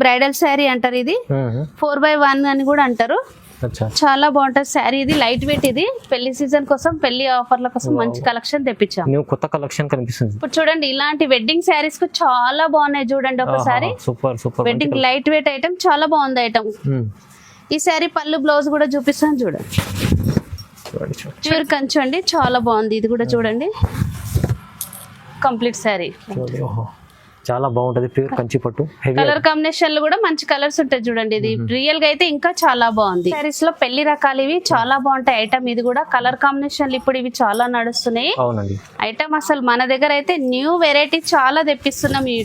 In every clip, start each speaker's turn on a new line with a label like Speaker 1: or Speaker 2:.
Speaker 1: Bridal sari అంటారు ఇది 4x1 అని కూడా అంటారు. చాలా బాగుంటది శారీ. ఇది లైట్ వెయిట్. ఇది పెళ్లి సీజన్ కోసం పెళ్లి ఆఫర్ల కోసం మంచి కలెక్షన్ తెప్పించాం.
Speaker 2: కొత్త కలెక్షన్ కనిపిస్తుంది.
Speaker 1: ఇప్పుడు చూడండి ఇలాంటి వెడ్డింగ్ శారీస్ కు చాలా బాగున్నాయి. చూడండి ఒకసారి వెడ్డింగ్ లైట్ వెయిట్ ఐటమ్ చాలా బాగుంది ఐటమ్. ఈ శారీ పళ్ళు బ్లౌజ్ కూడా చూపిస్తాను చూడండి. ప్యూర్ కంచు అండి చాలా బాగుంది. ఇది కూడా చూడండి కంప్లీట్ శారీ
Speaker 2: చాలా బాగుంటది. ప్యూర్ కంచి పట్టు
Speaker 1: కలర్ కాంబినేషన్ లో కూడా మంచి కలర్స్ ఉంటాయి చూడండి. ఇది రియల్ గా అయితే ఇంకా చాలా బాగుంది. శారీస్ లో పెళ్లి రకాలు ఇవి చాలా బాగుంటాయి ఐటమ్. ఇది కూడా కలర్ కాంబినేషన్ ఇప్పుడు ఇవి చాలా నడుస్తున్నాయి ఐటమ్. అసలు మన దగ్గర అయితే న్యూ వెరైటీ చాలా తెప్పిస్తున్నాం ఈ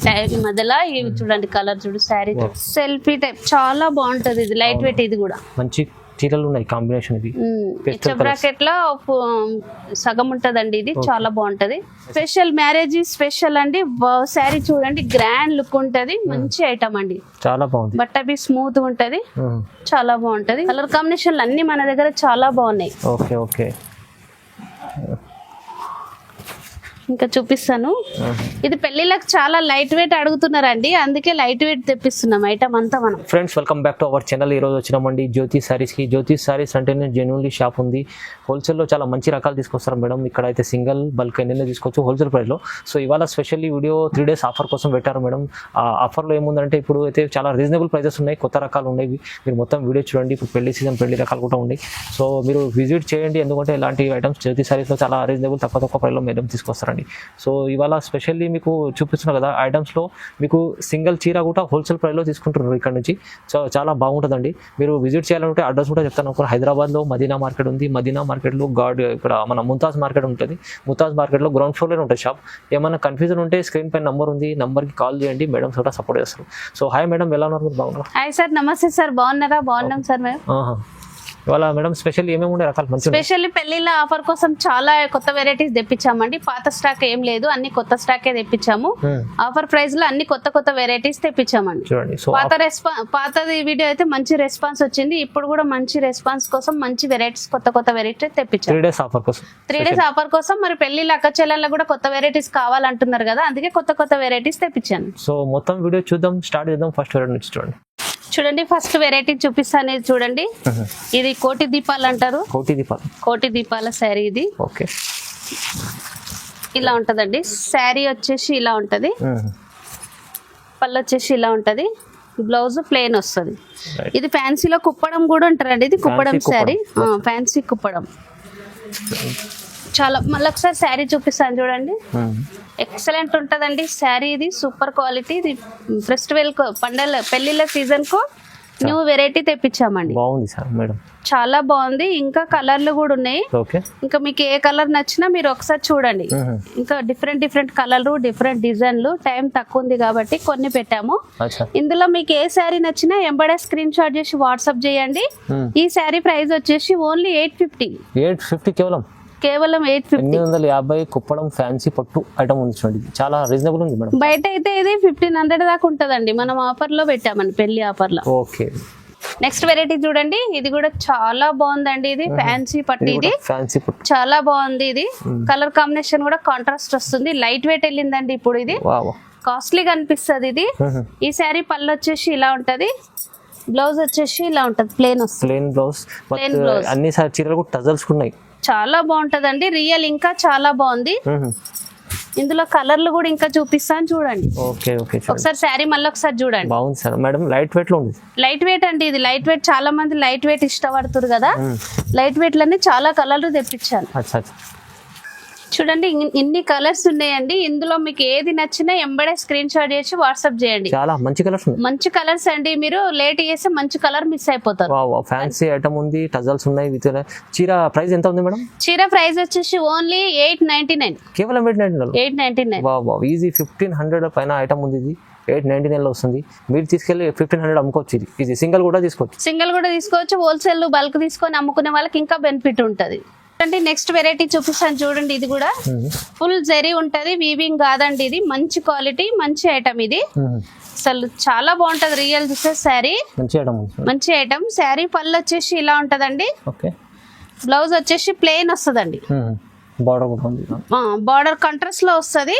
Speaker 1: మధ్యలో. ఇవి చూడండి కలర్ చూడు శారీ సెల్ఫీ టైప్ చాలా బాగుంటది. ఇది లైట్ వెయిట్. ఇది కూడా మంచి
Speaker 2: చీరలు ఉన్నాయి కాంబినేషన్. ఇది
Speaker 1: బ్రాకెట్ లో సగం ఉంటదండి. ఇది చాలా బాగుంటది. స్పెషల్ మ్యారేజ్ స్పెషల్ అండి. శారీ చూడండి గ్రాండ్ లుక్ ఉంటది. మంచి ఐటమ్ అండి.
Speaker 2: చాలా బాగుంది.
Speaker 1: బట్ అవి స్మూత్ ఉంటది. చాలా బాగుంటది. కలర్ కాంబినేషన్ అన్ని మన దగ్గర చాలా బాగున్నాయి.
Speaker 2: ఓకే ఓకే
Speaker 1: ఇంకా చూపిస్తాను. ఇది పెళ్లిలకు చాలా లైట్ వెయిట్ అడుగుతున్నారండి, అందుకే లైట్ వెయిట్ తెప్పిస్తున్నాం ఐటమ్ అంతా మనం.
Speaker 2: Friends welcome back to our channel. ఈ రోజు వచ్చినామండి జ్యోతి సారీస్ కి. జ్యోతి సారీస్ అంటేనే జెన్యున్లీ షాప్ ఉంది. హోల్సేల్ లో చాలా మంచి రకాలు తీసుకొస్తారు మేడం. ఇక్కడ అయితే సింగిల్ బల్క్ ఎన్ని తీసుకోవచ్చు హోల్సేల్ ప్రైస్ లో. సో ఇవాళ స్పెషల్లీ వీడియో 3 days ఆఫర్ కోసం పెట్టారు మేడం. ఆ ఆఫర్ లో ఏముందంటే ఇప్పుడు అయితే చాలా రీజనబుల్ ప్రైజెస్ ఉన్నాయి. కొత్త రకాలు ఉన్నాయి. మీరు మొత్తం వీడియో చూడండి. ఇప్పుడు పెళ్లి సీజన్ పెళ్లి రకాలు కూడా ఉన్నాయి. సో మీరు విజిట్ చేయండి. ఎందుకంటే ఇలాంటి ఐటమ్స్ జ్యోతి సారీస్ లో చాలా రీజనబుల్ తక్కువ ప్రైస్ లో మేడం తీసుకొస్తారండి. సో ఇవాళ స్పెషల్లీ మీకు చూపిస్తున్నా కదా ఐటమ్స్ లో మీకు సింగిల్ చీర కూడా హోల్సేల్ ప్రైస్ లో తీసుకుంటున్నారు ఇక్కడ నుంచి. సో చాలా బాగుంటుందండి. మీరు విజిట్ చేయాలంటే అడ్రస్ కూడా చెప్తాను. హైదరాబాద్ లో మదీనా మార్కెట్ ఉంది. మదీనా మార్కెట్ లో ఇక్కడ మన ముంతాజ్ మార్కెట్ ఉంటుంది. ముంతాజ్ మార్కెట్ లో గ్రౌండ్ ఫ్లోర్ లోనే ఉంటుంది షాప్. ఏమైనా కన్ఫ్యూజన్ ఉంటే స్క్రీన్ పైన నంబర్ ఉంది, నంబర్ కి కాల్ చేయండి. మేడం కూడా సపోర్ట్ చేస్తారు. సో హాయ్ మేడం, ఎలా ఉన్నారు? బాగున్నారు?
Speaker 1: హాయ్ సార్, నమస్తే సార్. బాగున్నారా? బాగున్నాం సార్ మేము.
Speaker 2: ఇవాళ మేడం స్పెషల్ ఏమేమి ఉండే రకాలు? మంచి
Speaker 1: స్పెషల్లీ పెళ్లిళ్ళ ఆఫర్ కోసం చాలా కొత్త వెరైటీస్ తెప్పించామండి. పాత స్టాక్ ఏం లేదు, అన్ని కొత్త స్టాకే తెప్పించాము. ఆఫర్ ప్రైస్ లో అన్ని కొత్త వెరైటీస్ తెప్పించామండి. పాతది వీడియో అయితే మంచి రెస్పాన్స్ వచ్చింది. ఇప్పుడు కూడా మంచి రెస్పాన్స్ కోసం మంచి వెరైటీస్ కొత్త వెరైటీస్ తెప్పించాము.
Speaker 2: 3 days ఆఫర్ కోసం.
Speaker 1: 3 days ఆఫర్ కోసం. మరి పెళ్లిళ్ళ అక్క చెల్లెళ్ళ కూడా కొత్త వెరైటీస్ కావాలంటున్నారు కదా, అందుకే కొత్త వెరైటీస్ తెప్పించాను.
Speaker 2: సో మొత్తం వీడియో చూద్దాం, స్టార్ట్ చేద్దాం. ఫస్ట్ వెరైటీ నుంచి చూడండి.
Speaker 1: చూడండి ఫస్ట్ వెరైటీ చూపిస్తాను. చూడండి ఇది కోటి దీపాలు అంటారు. కోటి దీపాల శారీ ఇది.
Speaker 2: ఓకే,
Speaker 1: ఇలా ఉంటదండి శారీ. వచ్చేసి ఇలా ఉంటది. పళ్ళు వచ్చేసి ఇలా ఉంటది. బ్లౌజ్ ప్లెయిన్ వస్తుంది. ఇది ఫ్యాన్సీలో కుప్పడం కూడా అంటారండి. ఇది కుప్పడం శారీ, ఫ్యాన్సీ కుప్పడం. చాలా మళ్ళీ ఒకసారి శారీ చూపిస్తాను చూడండి. ఎక్సలెంట్ ఉంటదండి శారీ. ఇది సూపర్ క్వాలిటీ. ఇది ఫెస్టివల్ పెళ్లిళ్ళ సీజన్ కు న్యూ వెరైటీ తెప్పించామండి.
Speaker 2: బాగుంది సార్ మేడం,
Speaker 1: చాలా బాగుంది. ఇంకా కలర్లు కూడా ఉన్నాయి. ఇంకా మీకు ఏ కలర్ నచ్చినా మీరు ఒకసారి చూడండి. ఇంకా డిఫరెంట్ కలర్లు, డిఫరెంట్ డిజైన్లు. టైం తక్కువ ఉంది కాబట్టి కొన్ని పెట్టాము. ఇందులో మీకు ఏ శారీ నచ్చినా ఎంబడే స్క్రీన్ షాట్ చేసి వాట్సాప్ చేయండి. ఈ శారీ ప్రైస్ వచ్చేసి ఓన్లీ
Speaker 2: 850
Speaker 1: కేవలం
Speaker 2: 850 కుప్పడం ఫ్యాన్సీ పట్టు ఐటమ్ ఉంది చూడండి. చాలా రీజనబుల్ ఉంది మేడం.
Speaker 1: బయట అయితే ఇది 1500 దాకా ఉంటదండి. మనం ఆఫర్ లో పెట్టామని పెళ్లి ఆఫర్ లో.
Speaker 2: ఓకే,
Speaker 1: నెక్స్ట్ వెరైటీ చూడండి. ఇది కూడా చాలా బాగుందండి. ఇది ఫ్యాన్సీ పట్టు. ఇది చాలా బాగుంది. ఇది కలర్ కాంబినేషన్ కూడా కాంట్రాస్ట్ వస్తుంది. లైట్ వెయిట్ వెళ్ళిందండి ఇప్పుడు. ఇది కాస్ట్లీగా అనిపిస్తుంది. ఇది ఈ శారీ పళ్ళు వచ్చేసి ఇలా ఉంటది. బ్లౌజ్ వచ్చేసి ఇలా ఉంటది. ప్లెయిన్ వస్తుంది.
Speaker 2: Plain blouse. అన్ని చీరలు కూడా టజల్స్ ఉన్నాయి.
Speaker 1: చాలా బాగుంటదండి. రియల్ ఇంకా చాలా బాగుంది. ఇందులో కలర్లు కూడా ఇంకా చూపిస్తాను చూడండి. ఒకసారి శారీ మళ్ళీ ఒకసారి చూడండి.
Speaker 2: బాగుంది సార్ మేడం. లైట్ వెయిట్ లో ఉంది.
Speaker 1: లైట్ వెయిట్ అండి ఇది. లైట్ వెయిట్ చాలా మంది లైట్ వెయిట్ ఇష్టపడుతున్నారు కదా. లైట్ వెయిట్ లోనే చాలా కలర్లు తెప్పించాను. చూడండి ఇన్ని కలర్స్ ఉన్నాయండి. ఇందులో మీకు ఏది నచ్చినా ఎంబడే స్క్రీన్ షాట్ చేసి వాట్సాప్ చేయండి.
Speaker 2: చాలా మంచి కలర్స్
Speaker 1: అండి. మీరు లేట్ చేస్తే మంచి కలర్ మిస్ అయిపోతారు.
Speaker 2: ఫ్యాన్సీ ఐటమ్ ఉంది. టజల్స్ ఉన్నాయి. చీర ప్రైస్ ఎంత ఉంది మేడం?
Speaker 1: చీర ప్రైస్ వచ్చేసి ఓన్లీ 899.
Speaker 2: కేవలం 899. ఈజీ 1500 పైన ఐటమ్ ఉంది. ఇది 899 లో వస్తుంది. మీరు తీసుకెళ్లి 1500 అమ్ముకోవచ్చు. ఇది సింగిల్ కూడా తీసుకోవచ్చు. హోల్సేల్ బల్క్ తీసుకొని అమ్ముకునే వాళ్ళకి ఇంకా బెనిఫిట్ ఉంటది. నెక్స్ట్ వెరైటీ చూపిస్తాను చూడండి. ఇది కూడా ఫుల్ జరీ ఉంటది. వీవింగ్ కాదండి. ఇది మంచి క్వాలిటీ, మంచి ఐటమ్. ఇది అసలు చాలా బాగుంటది. రియల్ శారీ మంచి ఐటమ్. శారీ పళ్ళు వచ్చేసి ఇలా ఉంటదండి. బ్లౌజ్ వచ్చేసి ప్లెయిన్ వస్తుందండి. బార్డర్ కాంట్రాస్ట్ లో వస్తుంది.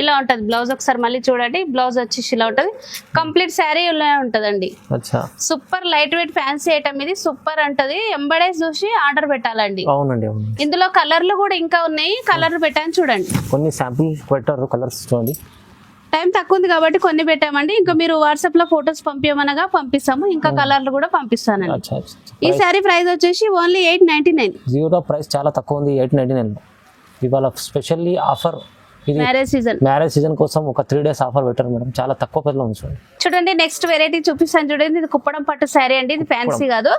Speaker 1: ఇలా ఉంటది బ్లౌజ్. ఒకసారి మళ్ళీ చూడండి, బ్లౌజ్ వచ్చేసి ఇలా ఉంటది. కంప్లీట్ శారీ ఇలా ఉంటదండి.
Speaker 2: అచ్చా
Speaker 1: super light weight fancy item ఇది. సూపర్ అంటది. ఎంబడైజ్ చూసి ఆర్డర్ పెట్టాలండి.
Speaker 2: అవునండి అవును.
Speaker 1: ఇందులో కలర్లు కూడా ఇంకా ఉన్నాయి, కలర్ పెట్టాను చూడండి.
Speaker 2: కొన్ని శాంపుల్ పెట్టారు కలర్స్ చూడండి.
Speaker 1: టైం తక్కువ ఉంది కాబట్టి కొన్ని పెట్టామండి. ఇంకా మీరు వాట్సాప్ లో ఫొటోస్ పంపించమనగా పంపిస్తాము. ఇంకా కలర్లు కూడా పంపిస్తానండి.
Speaker 2: అచ్చా
Speaker 1: ఈ శారీ ప్రైస్ వచ్చేసి ఓన్లీ 899.
Speaker 2: జీరో ప్రైస్ చాలా తక్కువ ఉంది 899. ఇవాళ స్పెషల్లీ ఆఫర్ ఇది మ్యారేజ్ సీజన్ కోసం ఒక 3 days ఆఫర్ పెట్టారు మేడం. చాలా తక్కువ ప్రైస్లో ఉంది చూడండి.
Speaker 1: చూడండి నెక్స్ట్ వెరైటీ చూపిస్తాను చూడండి. ఇది కుప్పడం పట్టు శారీ అండి. ఇది ఫ్యాన్సీ కాదు,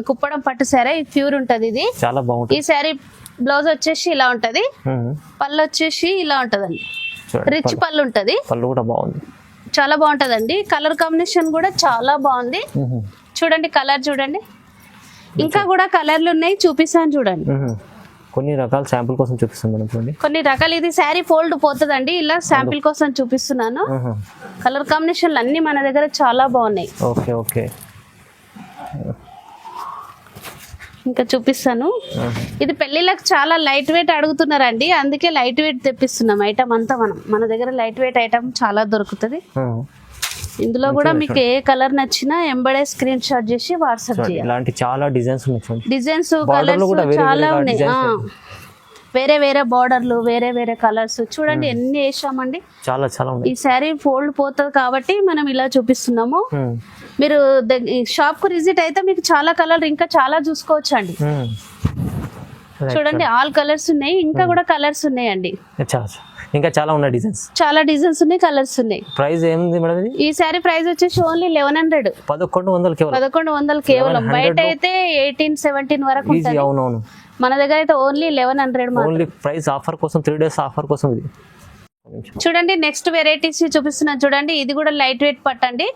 Speaker 1: కుప్పడం పట్టు శారీ. ప్యూర్ ఉంటది ఇది.
Speaker 2: చాలా బాగుంటుంది.
Speaker 1: ఈ శారీ బ్లౌజ్ వచ్చేసి ఇలా ఉంటది, పళ్ళు వచ్చేసి ఇలా ఉంటదండి. రిచ్ పళ్ళు ఉంటది.
Speaker 2: పళ్ళు కూడా బాగుంది,
Speaker 1: చాలా బాగుంటదండి. కలర్ కాంబినేషన్ కూడా చాలా బాగుంది. చూడండి కలర్ చూడండి. ఇంకా కూడా కలర్లు ఉన్నాయి, చూపిస్తాను చూడండి.
Speaker 2: కొన్ని రకాల శాంపుల్ కోసం చూపిస్తాను మేడం చూడండి.
Speaker 1: కొన్ని రకాలు. ఇది శారీ ఫోల్డ్ పోతుందండి. ఇలా శాంపిల్ కోసం చూపిస్తున్నాను. కలర్ కాంబినేషన్లు అన్ని మన దగ్గర చాలా బాగున్నాయి.
Speaker 2: Okay okay.
Speaker 1: ఇంకా చూపిస్తాను. ఇది పెళ్లిళ్ళకి చాలా లైట్ వెయిట్ అడుగుతున్నారండి, అందుకే లైట్ వెయిట్ తెప్పిస్తున్నాం. ఐటమ్ అంతా మన దగ్గర లైట్ వెయిట్ ఐటమ్ చాలా దొరుకుతుంది. ఇందులో కూడా మీకు ఏ కలర్ నచ్చినా ఎంబడే స్క్రీన్ షాట్ చేసి వాట్సాప్ చేయాలి.
Speaker 2: ఇలాంటి చాలా డిజైన్స్ ఉన్నాయి.
Speaker 1: డిజైన్స్ కలర్స్ చాలా ఉన్నాయి. వేరే వేరే బార్డర్లు, వేరే వేరే కలర్స్ చూడండి ఎన్ని వేసామండి.
Speaker 2: చాలా చాలా ఉన్నాయి.
Speaker 1: ఈ శారీ ఫోల్డ్ పోతుంది కాబట్టి మనం ఇలా చూపిస్తున్నాము. మీరు షాప్ కు విజిట్ అయితే మీకు చాలా కలర్ ఇంకా చాలా చూసుకోవచ్చు అండి. చూడండి ఆల్ కలర్స్ ఉన్నాయి, ఇంకా కూడా కలర్స్ ఉన్నాయండి.
Speaker 2: ఇంకా చాలా ఉన్నాయి డిజైన్స్.
Speaker 1: చాలా డిజైన్స్ ఉన్నాయి, కలర్స్ ఉన్నాయి.
Speaker 2: ప్రైస్ ఏంది మేడం ఇది?
Speaker 1: ఈ శారీ ప్రైస్ వచ్చేసి ఓన్లీ 1100. 1100 కేవలం. బయట అయితే 18-17 వరకు ఉంటుంది.
Speaker 2: అవునవును.
Speaker 1: మన దగ్గర అయితే ఓన్లీ 1100.
Speaker 2: ఓన్లీ ప్రైస్ ఆఫర్ కోసం 3 days ఆఫర్ కోసం ఇది.
Speaker 1: చూడండి నెక్స్ట్ వెరైటీస్ చూపిస్తున్నా చూడండి. ఇది కూడా లైట్ వెయిట్ పట్టండి.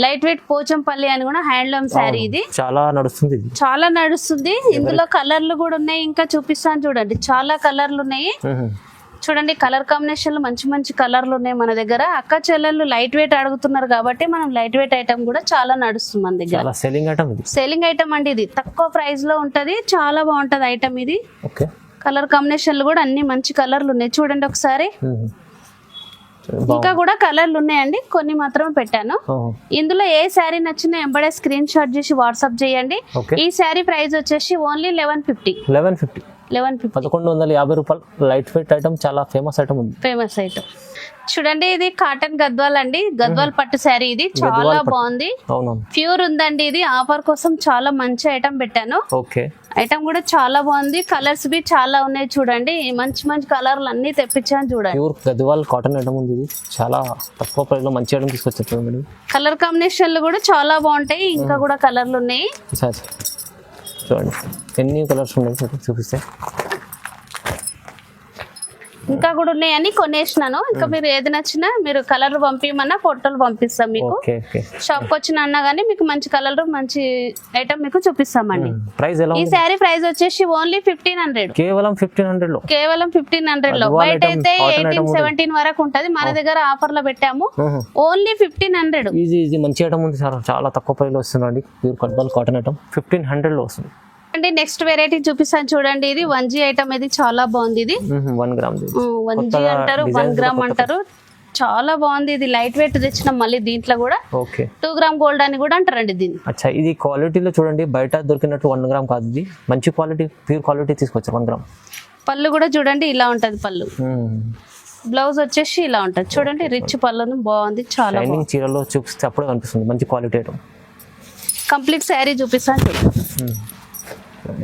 Speaker 1: లైట్ వెయిట్ పోచంపల్లి అని కూడా హ్యాండ్లూమ్ శారీ. ఇది
Speaker 2: చాలా నడుస్తుంది,
Speaker 1: చాలా నడుస్తుంది. ఇందులో కలర్లు కూడా ఉన్నాయి, ఇంకా చూపిస్తాను చూడండి. చాలా కలర్లు ఉన్నాయి చూడండి. కలర్ కాంబినేషన్లు మంచి మంచి కలర్లు ఉన్నాయి మన దగ్గర. అక్క చెల్లెళ్ళు లైట్ వెయిట్ అడుగుతున్నారు కాబట్టి మనం లైట్ వెయిట్ ఐటమ్ కూడా చాలా నడుస్తుంది మన దగ్గర. సెల్లింగ్ ఐటమ్ అండి. ఇది తక్కువ ప్రైస్ లో ఉంటది, చాలా బాగుంటది ఐటమ్ ఇది. కలర్ కాంబినేషన్లు కూడా అన్ని మంచి కలర్లు ఉన్నాయి చూడండి ఒకసారి. ఇంకా కూడా కలర్లు ఉన్నాయండి, కొన్ని మాత్రం పెట్టాను. ఇందులో ఏ శారీ నచ్చినా ఎంబడే స్క్రీన్ షాట్ చేసి వాట్సాప్ చేయండి. ఈ శారీ ప్రైస్ వచ్చేసి ఓన్లీ 1150.
Speaker 2: 1150 రూపాయలు. లైట్ వెయిట్ ఐటమ్, చాలా ఫేమస్ ఐటమ్ ఉంది.
Speaker 1: ఫేమస్ ఐటమ్ చూడండి. ఇది కాటన్ గద్వాల్ అండి, గద్వాల్ పట్టు శారీ. ఇది చాలా బాగుంది, ప్యూర్ ఉందండి. ఇది ఆఫర్ కోసం చాలా మంచి ఐటమ్ పెట్టాను. ఐటమ్ కూడా చాలా బాగుంది. కలర్స్ బి చాలా ఉన్నాయి చూడండి. మంచి మంచి కలర్లు అన్ని తెప్పించాను చూడండి.
Speaker 2: ప్యూర్ గద్వాల్ కాటన్ ఐటమ్ ఉంది. ఇది చాలా తక్కువ ప్రైస్ లో మంచి ఐటమ్ తీసుకొచ్చారు.
Speaker 1: కలర్ కాంబినేషన్లు కూడా చాలా బాగుంటాయి, ఇంకా కూడా కలర్లు ఉన్నాయి
Speaker 2: చూడండి. ఎన్ని కలర్స్ ఉన్నాయి చూపిస్తే.
Speaker 1: ఇంకా కూడా ఉన్నాయని కొనేసినాను. ఇంకా మీరు ఏది నచ్చినా మీరు కలర్ పంపించమన్నా ఫోటోలు పంపిస్తాం మీకు. షాప్ కి వచ్చిన అన్నా గానీ మీకు మంచి కలర్ మంచి ఐటమ్ మీకు చూపిస్తామండి. ఈ శారీ ప్రైస్ వచ్చేసి ఓన్లీ 1500.
Speaker 2: కేవలం
Speaker 1: 1500 లో. బయట అయితే 18-17 వరకు ఉంటది, మన దగ్గర ఆఫర్ లో పెట్టాము ఓన్లీ 1500.
Speaker 2: ఈజీ మంచి ఐటమ్ ఉంది, చాలా తక్కువ ప్రైస్ లో వస్తుందండి. ప్యూర్ గద్వాల్ కాటన్ ఐటమ్ 1500 లో వస్తుంది.
Speaker 1: నెక్స్ట్ వెరైటీ చూపిస్తాను చూడండి. ఇది 1G ఐటమ్. ఇది చాలా బాగుంది. ఇది
Speaker 2: 1 గ్రామ్
Speaker 1: 1G అంటారు, 1 గ్రామ్ అంటారు. చాలా బాగుంది. ఇది లైట్ వెయిట్ తెచ్చినాం మళ్ళీ దీంట్లో కూడా. 2 గ్రామ్ గోల్డ్ అని కూడా అంటారండి దీన్ని.
Speaker 2: అచ్చా, ఇది క్వాలిటీలో చూడండి, బయట దొరికినట్టు 1 గ్రామ్ కాదు. ఇది మంచి క్వాలిటీ, ప్యూర్ క్వాలిటీ తీసుకొచ్చారు 1 గ్రామ్.
Speaker 1: పళ్ళు కూడా చూడండి ఇలా ఉంటది పళ్ళు. బ్లౌజ్ వచ్చేసి ఇలా ఉంటది చూడండి. రిచ్ పళ్ళు బాగుంది, చాలా
Speaker 2: చీరలో చూపిస్తే అప్పుడే కనిపిస్తుంది మంచి క్వాలిటీ ఐటమ్.
Speaker 1: కంప్లీట్ శారీ చూపిస్తాను చూడండి.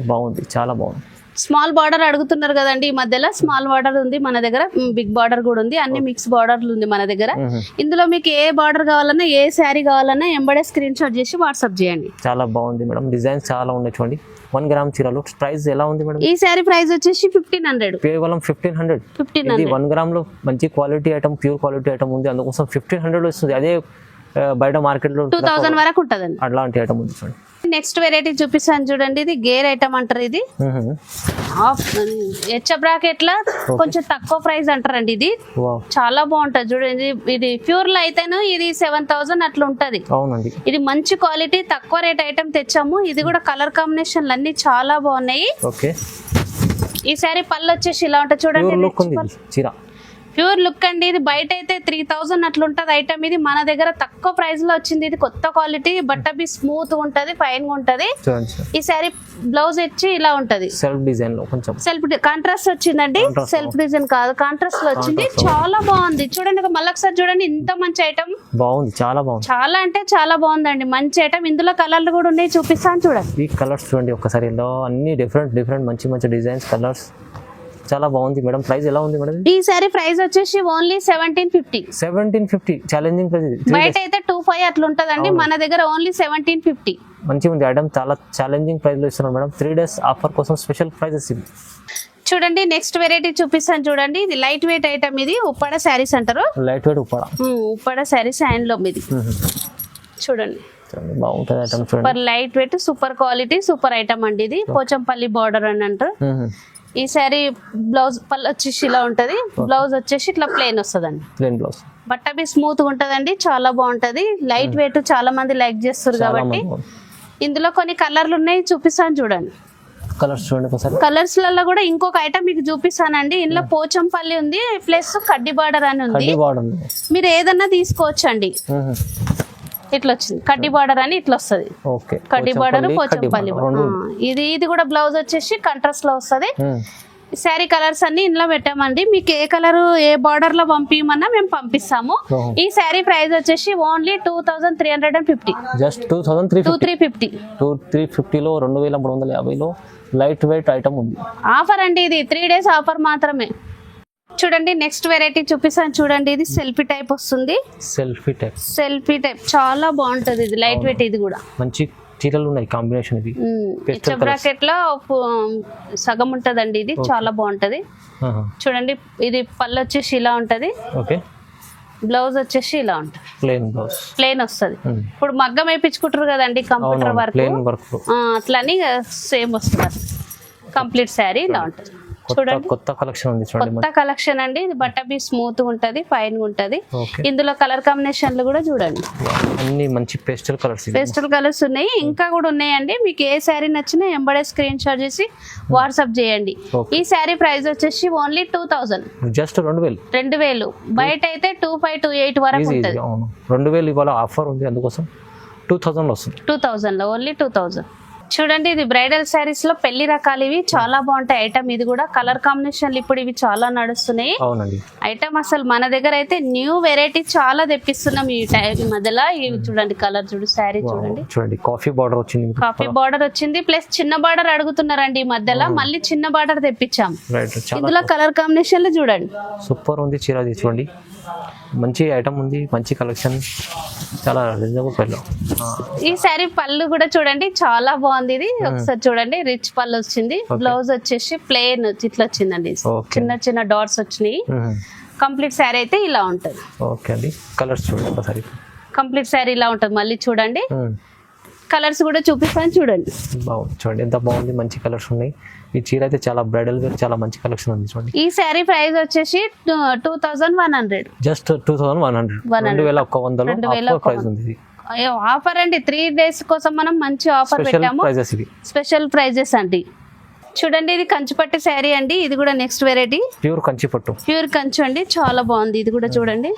Speaker 2: బాగుంది, చాలా బాగుంది.
Speaker 1: స్మాల్ బార్డర్ అడుగుతున్నారు కదండి, ఈ మధ్యలో స్మాల్ బార్డర్ ఉంది మన దగ్గర, బిగ్ బార్డర్ కూడా ఉంది, అన్ని మిక్స్ బార్డర్లు ఉంది మన దగ్గర. ఇందులో మీకు ఏ బార్డర్ కావాలన్నా, ఏ శారీ కావాలన్నా ఎంబడే స్క్రీన్ షాట్ చేసి వాట్సాప్ చేయండి.
Speaker 2: చాలా బాగుంది మేడం, డిజైన్స్ చాలా ఉన్నాయి చూడండి. 1 గ్రామ్ చీరలు ప్రైస్ ఎలా ఉంది మేడం?
Speaker 1: ఈ శారీ ప్రైస్ వచ్చేసి 1500.
Speaker 2: కేవలం 1500. ఇది 1 గ్రామ్ లో మంచి quality item, pure quality item ఉంది, అందుకోసం 1500 వస్తుంది. అదే బయట మార్కెట్ లో
Speaker 1: 2000 వరకు ఉంటదండి.
Speaker 2: అట్లాంటి ఐటమ్ ఉంది చూడండి.
Speaker 1: నెక్స్ట్ వెరైటీ చూపిస్తాను చూడండి. ఇది గేర్ ఐటమ్ అంటారు. ఇది హెచ్ బ్రాకెట్ లా కొంచెం తక్కువ ప్రైస్ అంటారండి. ఇది చాలా బాగుంటది చూడండి. ఇది ప్యూర్ లో అయితేను ఇది 7000 అట్లా ఉంటది. ఇది మంచి క్వాలిటీ తక్కువ రేట్ ఐటమ్ తెచ్చాము. ఇది కూడా కలర్ కాంబినేషన్లు అన్ని చాలా బాగున్నాయి. ఈ సారీ పళ్ళు వచ్చేసి ఇలా ఉంటుంది చూడండి. ప్యూర్ లుక్ అండి. ఇది బయట అయితే 3000 అట్లుంటది ఐటమ్. ఇది మన దగ్గర తక్కువ ప్రైస్ లో వచ్చింది. ఇది కొత్త క్వాలిటీ, బట్ట బి స్మూత్ ఉంటది, ఫైన్ గా ఉంటది. ఈ సారీ బ్లౌజ్ వచ్చి ఇలా ఉంటది,
Speaker 2: సెల్ఫ్ డిజైన్ లో కొంచెం
Speaker 1: సెల్ఫ్ కాంట్రాస్ట్ వచ్చిందండి. సెల్ఫ్ డిజైన్ కాదు, కాంట్రాస్ట్ లో వచ్చింది. చాలా బాగుంది చూడండి. మళ్ళీ ఒకసారి చూడండి, ఇంత మంచి ఐటమ్
Speaker 2: బాగుంది, చాలా బాగుంది,
Speaker 1: చాలా అంటే చాలా బాగుందండి. మంచి ఐటమ్. ఇందులో కలర్లు కూడా ఉన్నాయి, చూపిస్తాను చూడండి.
Speaker 2: ఈ కలర్స్ చూడండి ఒక్కసారి. ఇందులో అన్ని డిఫరెంట్ మంచి డిజైన్స్, కలర్స్ చాలా బాగుంది మేడం. ప్రైస్ ఎలా ఉంది మేడం?
Speaker 1: ఈ సారీ ప్రైస్ వచ్చేసి ఓన్లీ 1750.
Speaker 2: 1750 challenging price.
Speaker 1: బయట అయితే 25 అట్లా ఉంటదండి, మన దగ్గర ఓన్లీ 1750.
Speaker 2: మంచిగా ఉంది ఐటమ్, చాలా ఛాలెంజింగ్ ప్రైస్ లో ఇస్తున్నారు మేడం. 3 days ఆఫర్ కోసం స్పెషల్ ప్రైజెస్ ఇవి.
Speaker 1: చూడండి నెక్స్ట్ వెరైటీ చూపిస్తాను చూడండి. ఇది లైట్ వెయిట్ ఐటమ్. ఇది ఉప్పాడ శారీస్ అంటారు.
Speaker 2: Light weight Uppada,
Speaker 1: Uppada saris hand లో ఇది చూడండి.
Speaker 2: బాగుంటుంది ఐటమ్ చూడండి.
Speaker 1: Super light weight, super quality, super item అండి. ఇది పోచంపల్లి బార్డర్ అని అంటారు. ఈ సారీ బ్లౌజ్ పళ్ళు వచ్చేసి ఇలా ఉంటది, బ్లౌజ్ వచ్చేసి ఇట్లా ప్లెయిన్ వస్తుందండి.
Speaker 2: Plain blouse.
Speaker 1: బట్ట బి స్మూత్ గా ఉంటదండి, చాలా బాగుంటది. లైట్ వెయిట్ చాలా మంది లైక్ చేస్తారు కాబట్టి. ఇందులో కొన్ని కలర్లు ఉన్నాయి, చూపిస్తాను చూడండి.
Speaker 2: కలర్స్ చూడండి ఒకసారి.
Speaker 1: కలర్స్ లలో కూడా ఇంకొక ఐటమ్ మీకు చూపిస్తానండి. ఇందులో పోచంపల్లి ఉంది, ప్లస్ కడ్డీ బార్డర్ అని ఉంది. మీరు ఏదన్నా తీసుకోవచ్చు అండి. ఇట్లా వచ్చింది కడ్డీ బార్డర్ అని, ఇట్లా వస్తుంది. కడ్డీ బార్డర్, పోచంపల్లి. ఇది కూడా బ్లౌజ్ వచ్చేసి కాంట్రాస్ట్ లో వస్తుంది. శారీ కలర్స్ అన్ని ఇందులో పెట్టామండి. మీకు ఏ కలర్ ఏ బార్డర్ లో పంపించమన్నా మేము పంపిస్తాము. ఈ శారీ ప్రైస్ వచ్చేసి ఓన్లీ 2350.
Speaker 2: జస్ట్ 2350.
Speaker 1: 2350
Speaker 2: లో 2350 లో లైట్ వెయిట్ ఐటమ్ ఉంది.
Speaker 1: ఆఫర్ అండి, ఇది 3 days ఆఫర్ మాత్రమే. చూడండి నెక్స్ట్ వెరైటీ చూపిస్తాను చూడండి. ఇది సెల్ఫీ టైప్ వస్తుంది. సెల్ఫీ టైప్ చాలా బాగుంటది. ఇది లైట్ వెయిట్. ఇది కూడా మంచి
Speaker 2: చీరలు ఉన్నాయి కాంబినేషన్. ఇది
Speaker 1: బ్రాకెట్ లో సగం ఉంటదండి. ఇది చాలా బాగుంటది చూడండి. ఇది పళ్ళు వచ్చేసి ఇలా ఉంటది. బ్లౌజ్ వచ్చేసి ఇలా ఉంటుంది, ప్లెయిన్ వస్తుంది. ఇప్పుడు మగ్గం వేయించుకుంటారు కదండి, కంప్యూటర్ వర్క్ అట్లని సేమ్ వస్తుంది. కంప్లీట్ శారీ ఇలా ఉంటుంది చూడండి.
Speaker 2: కొత్త కలెక్షన్ ఉంది చూడండి.
Speaker 1: కొత్త కలెక్షన్ అండి. ఇది బట్ట బి స్మూత్ ఉంటది, ఫైన్ ఉంటది. ఇందులో కలర్ కాంబినేషన్లు కూడా చూడండి,
Speaker 2: అన్ని మంచి పేస్టల్
Speaker 1: కలర్స్ ఉన్నాయి. ఇంకా కూడా ఉన్నాయండి. మీకు ఏ శారీ నచ్చినా ఎంబడే స్క్రీన్ షాట్ చేసి వాట్సాప్ చేయండి. ఈ శారీ ప్రైస్ వచ్చేసి ఓన్లీ 2000.
Speaker 2: జస్ట్ 2000.
Speaker 1: బయట అయితే 2528 వరకు ఉంటది.
Speaker 2: 2000 ఇవాళ ఆఫర్ ఉంది, అందుకోసం 2000 లో వస్తుంది.
Speaker 1: 2000 లో ఓన్లీ 2000. చూడండి ఇది బ్రైడల్ శారీస్ లో పెళ్లి రకాలు. ఇవి చాలా బాగుంటాయి ఐటమ్. ఇది కూడా కలర్ కాంబినేషన్లు ఇప్పుడు ఇవి చాలా నడుస్తున్నాయి ఐటమ్. అసలు మన దగ్గర అయితే న్యూ వెరైటీ చాలా తెప్పిస్తున్నాం ఈ మధ్యలో. ఇవి చూడండి కలర్ చూడు, శారీ చూడండి.
Speaker 2: కాఫీ బార్డర్ వచ్చింది, ప్లస్ చిన్న బార్డర్ అడుగుతున్నారండి ఈ మధ్యలో. మళ్ళీ చిన్న బార్డర్ తెప్పించాం. ఇందులో కలర్ కాంబినేషన్లు చూడండి, సూపర్ ఉంది చీర. చూడండి మంచి ఐటమ్ ఉంది, మంచి కలెక్షన్, చాలా రీజనబుల్ ప్రైస్ లో.
Speaker 1: ఈ శారీ పళ్ళు కూడా చూడండి చాలా బాగుంది. ఇది ఒకసారి చూడండి, రిచ్ పళ్ళు వచ్చింది. బ్లౌజ్ వచ్చేసి ప్లెయిన్ ఇట్లా వచ్చిందండి, చిన్న చిన్న డాట్స్ వచ్చినాయి. కంప్లీట్ శారీ అయితే ఇలా ఉంటది.
Speaker 2: ఓకే అండి. కలర్స్ చూడండి ఒకసారి.
Speaker 1: కంప్లీట్ శారీ ఇలా ఉంటది. మళ్ళీ చూడండి కలర్స్ కూడా చూపిస్తాను చూడండి.
Speaker 2: బాగుంది చూడండి, ఎంత బాగుంది, మంచి కలర్స్ ఉన్నాయి. ఈ చీర అయితే చాలా బ్రైడల్ వేర్, చాలా మంచి కలెక్షన్ ఉంది చూడండి.
Speaker 1: ఈ శారీ ప్రైస్ వచ్చేసి 2100.
Speaker 2: జస్ట్ 2100. 2100 ప్రైస్ ఉంది.
Speaker 1: ఆఫర్ అండి, 3 days కోసం మనం మంచి ఆఫర్ పెట్టాము. స్పెషల్ ప్రైజెస్ అండి. చూడండి ఇది కంచిపట్టు శారీ అండి. ఇది కూడా నెక్స్ట్ వెరైటీ,
Speaker 2: ప్యూర్ కంచి
Speaker 1: అండి. చాలా బాగుంది. ఇది కూడా చూడండి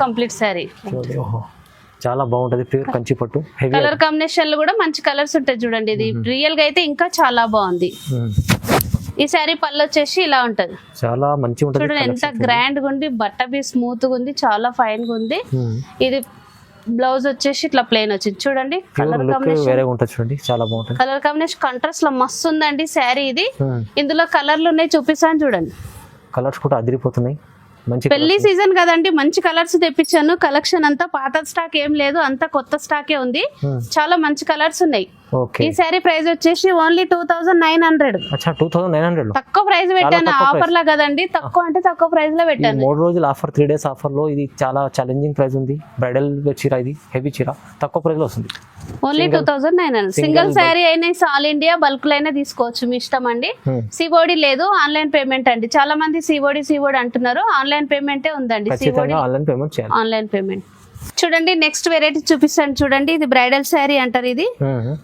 Speaker 1: కంప్లీట్ శారీ
Speaker 2: చాలా బాగుంటది, ప్యూర్ కంచి పట్టు.
Speaker 1: కలర్ కాంబినేషన్లు కూడా మంచి కలర్స్ ఉంటాయి చూడండి. ఇది రియల్ గా అయితే ఇంకా చాలా బాగుంది. ఈ శారీ పళ్ళు వచ్చేసి ఇలా ఉంటది,
Speaker 2: చాలా మంచి ఉంటది.
Speaker 1: చూడండి ఎంత గ్రాండ్ గా ఉంది. బట్ట బి స్మూత్ గా ఉంది, చాలా ఫైన్ గా ఉంది. ఇది బ్లౌజ్ వచ్చేసి ఇట్లా ప్లెయిన్ వచ్చింది చూడండి. కలర్
Speaker 2: కాంబినేషన్ చాలా బాగుంటుంది.
Speaker 1: కలర్ కాంబినేషన్ కాంట్రాస్ట్ లో మస్తు ఉందండి శారీ. ఇది ఇందులో కలర్లు ఉన్నాయి, చూపిస్తాను చూడండి.
Speaker 2: కలర్స్ కూడా అదిరిపోతున్నాయి.
Speaker 1: పెళ్లి సీజన్ కదండి, మంచి కలర్స్ తెప్పించాను. కలెక్షన్ అంతా పాత స్టాక్ ఏం లేదు, అంతా కొత్త స్టాకే ఉంది. చాలా మంచి కలర్స్ ఉన్నాయి. ఈ శారీ ప్రైస్ వచ్చేసి ఓన్లీ 2900. తక్కువ ప్రైస్ పెట్టాను, ఆఫర్ లా కదండి. తక్కువ అంటే తక్కువ ప్రైస్ లో పెట్టాను.
Speaker 2: 3 రోజులు ఆఫర్, 3 days ఆఫర్ లో. ఇది చాలా ఛాలెంజింగ్ ప్రైస్ ఉంది. బ్రైడల్ చీర, ఇది హెవీ చీర, తక్కువ ప్రైస్ లో వస్తుంది.
Speaker 1: ఓన్లీ 2900. సింగిల్ శారీ అయినా ఆల్ ఇండియా బల్క్ లో అయినా తీసుకోవచ్చు, మీ ఇష్టం అండి. సిఓడి లేదు, ఆన్లైన్ పేమెంట్ అండి. చాలా మంది సిఓడి అంటున్నారు, ఆన్లైన్ పేమెంటే ఉందండి. Online payment. చూడండి నెక్స్ట్ వెరైటీ చూపిస్తాను చూడండి. ఇది బ్రైడల్ శారీ అంటారు. ఇది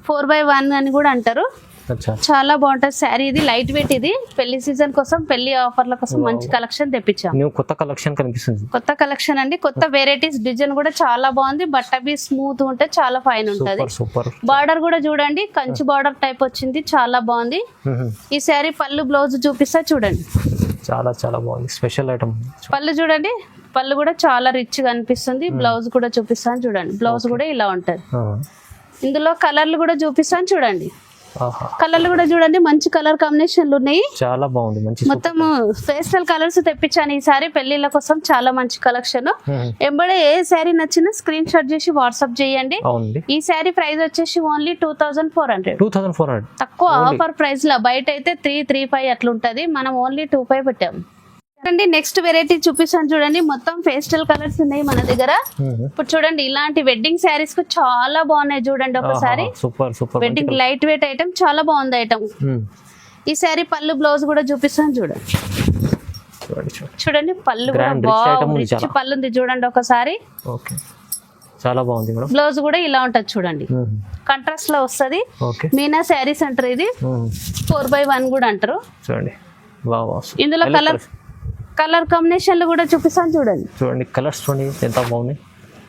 Speaker 1: 4x1 అని కూడా అంటారు.
Speaker 2: అచ్చా
Speaker 1: చాలా బాగుంటది శారీ. ఇది లైట్ వెయిట్, ఇది పెళ్లి సీజన్ కోసం, పెళ్లి ఆఫర్ల కోసం మంచి కలెక్షన్ తెప్పించాం.
Speaker 2: న్యూ కొత్త కలెక్షన్ కనిపిస్తుంది.
Speaker 1: కొత్త కలెక్షన్ అండి, కొత్త వెరైటీస్. డిజైన్ కూడా చాలా బాగుంది. బట్ట బి స్మూత్ ఉంటే చాలా ఫైన్ ఉంటది.
Speaker 2: సూపర్.
Speaker 1: బార్డర్ కూడా చూడండి, కంచి బార్డర్ టైప్ వచ్చింది, చాలా బాగుంది. ఈ శారీ పళ్ళు బ్లౌజ్ చూపిస్తా చూడండి.
Speaker 2: చాలా చాలా బాగుంది, స్పెషల్ ఐటమ్.
Speaker 1: పళ్ళు చూడండి, పళ్ళు కూడా చాలా రిచ్ గా అనిపిస్తుంది. బ్లౌజ్ కూడా చూపిస్తాను చూడండి. బ్లౌజ్ కూడా ఇలా ఉంటది. ఇందులో కలర్లు కూడా చూపిస్తాను చూడండి. కలర్లు కూడా చూడండి, మంచి కలర్ కాంబినేషన్లు ఉన్నాయి.
Speaker 2: చాలా బాగుంది, మంచి
Speaker 1: మొత్తం పేస్టల్ కలర్స్ తెప్పించాను ఈసారి పెళ్లిళ్ళ కోసం. చాలా మంచి కలెక్షన్. ఎంబడే ఏ శారీ నచ్చినా స్క్రీన్ షాట్ చేసి వాట్సాప్ చేయండి. ఈ శారీ ప్రైస్ వచ్చేసి ఓన్లీ 2400. తక్కువ ఆఫర్ ప్రైస్ లో. బయట అయితే 335 అట్లుంటది, మనం ఓన్లీ 25 పెట్టాము. చూడండి నెక్స్ట్ వెరైటీ చూపిస్తాను చూడండి. మొత్తం పేస్టల్ కలర్స్ ఉన్నాయి మన దగ్గర. ఇప్పుడు చూడండి, ఇలాంటి వెడ్డింగ్ శారీస్ కు చాలా బాగున్నాయి చూడండి. ఒకసారి
Speaker 2: super
Speaker 1: wedding light weight item, చాలా బాగుంది ఐటమ్. ఈ శారీ పళ్ళు బ్లౌజ్ కూడా చూపిస్తాను చూడండి. చూడండి పళ్ళు కూడా బాగుంది, పళ్ళు ఉంది చూడండి ఒకసారి.
Speaker 2: చాలా బాగుంది మేడం.
Speaker 1: బ్లౌజ్ కూడా ఇలా ఉంటది చూడండి, కాంట్రాస్ట్ లో వస్తది. మీనా శారీస్ అంటారు, ఇది 4x1 కూడా అంటారు చూడండి. ఇందులో కలర్ కాంబినేషన్లు కూడా చూపిస్తాను చూడండి.
Speaker 2: కలర్స్ చూడండి ఎంత బాగున్నాయి,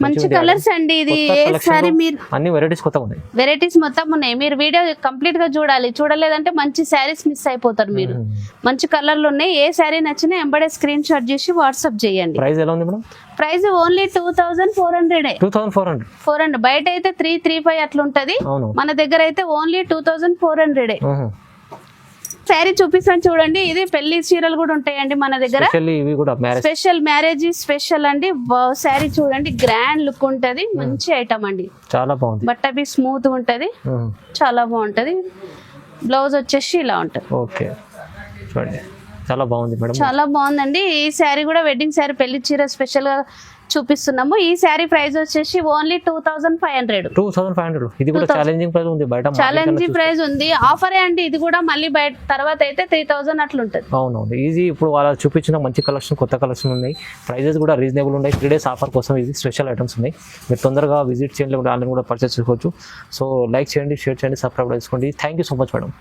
Speaker 1: మంచి కలర్స్ అండి. ఇది సారీ మీరు
Speaker 2: అన్ని వెరైటీస్ కొత్తగా ఉన్నాయి,
Speaker 1: వెరైటీస్ మొత్తం ఉన్నాయి. మీరు వీడియో కంప్లీట్ గా చూడాలి, చూడలేదంటే మంచి శారీస్ మిస్ అయిపోతారు మీరు. మంచి కలర్లు ఉన్నాయి. ఏ శారీ నచ్చినా ఎంబడే స్క్రీన్ షాట్ చేసి వాట్సాప్ చేయండి.
Speaker 2: ప్రైస్ ఎలా ఉంది మేడం?
Speaker 1: Price only 2400. బయట అయితే 335 అట్లుంటది, మన దగ్గర అయితే ఓన్లీ 2400. శారీ చూపిస్తాను చూడండి. ఇది పెళ్లి చీరలు కూడా ఉంటాయండి మన దగ్గర, స్పెషల్ మ్యారేజ్ స్పెషల్ అండి. శారీ చూడండి, గ్రాండ్ లుక్ ఉంటది, మంచి ఐటమ్ అండి.
Speaker 2: చాలా బాగుంది.
Speaker 1: బట్ట బి స్మూత్ ఉంటది, చాలా బాగుంటది. బ్లౌజ్ వచ్చేసి ఇలా ఉంటది.
Speaker 2: ఓకే చూడండి, చాలా బాగుంది మేడం.
Speaker 1: చాలా బాగుందండి. ఈ శారీ కూడా వెడ్డింగ్ శారీ, పెళ్లి చీర స్పెషల్ గా చూపిస్తున్నాము. ఈ శారీ ప్రైస్ వచ్చేసి ఓన్లీ 2500.
Speaker 2: ఇది కూడా ఛాలెంజింగ్ ప్రైస్ ఉంది, బయట
Speaker 1: ఛాలెంజింగ్ ప్రైస్ ఉంది. ఆఫరే అండి ఇది కూడా. మళ్ళీ బయట తర్వాత అయితే 3000 అట్లుంటది.
Speaker 2: అవునవును, ఈజీ. ఇప్పుడు వాళ్ళ చూపించిన మంచి కలెక్షన్, కొత్త కలెక్షన్ ఉన్నాయి. ప్రైజెస్ కూడా రీజనబుల్ ఉన్నాయి. 3 days ఆఫర్ కోసం ఇది స్పెషల్ ఐటమ్స్ ఉన్నాయి. మీరు తొందరగా విజిట్ చేయండి, ఆన్లైన్ కూడా పర్చేస్ చేసుకోవచ్చు. సో లైక్ చేయండి, షేర్ చేయండి, సబ్స్క్రైబ్ చేసుకోండి. Thank you so much madam.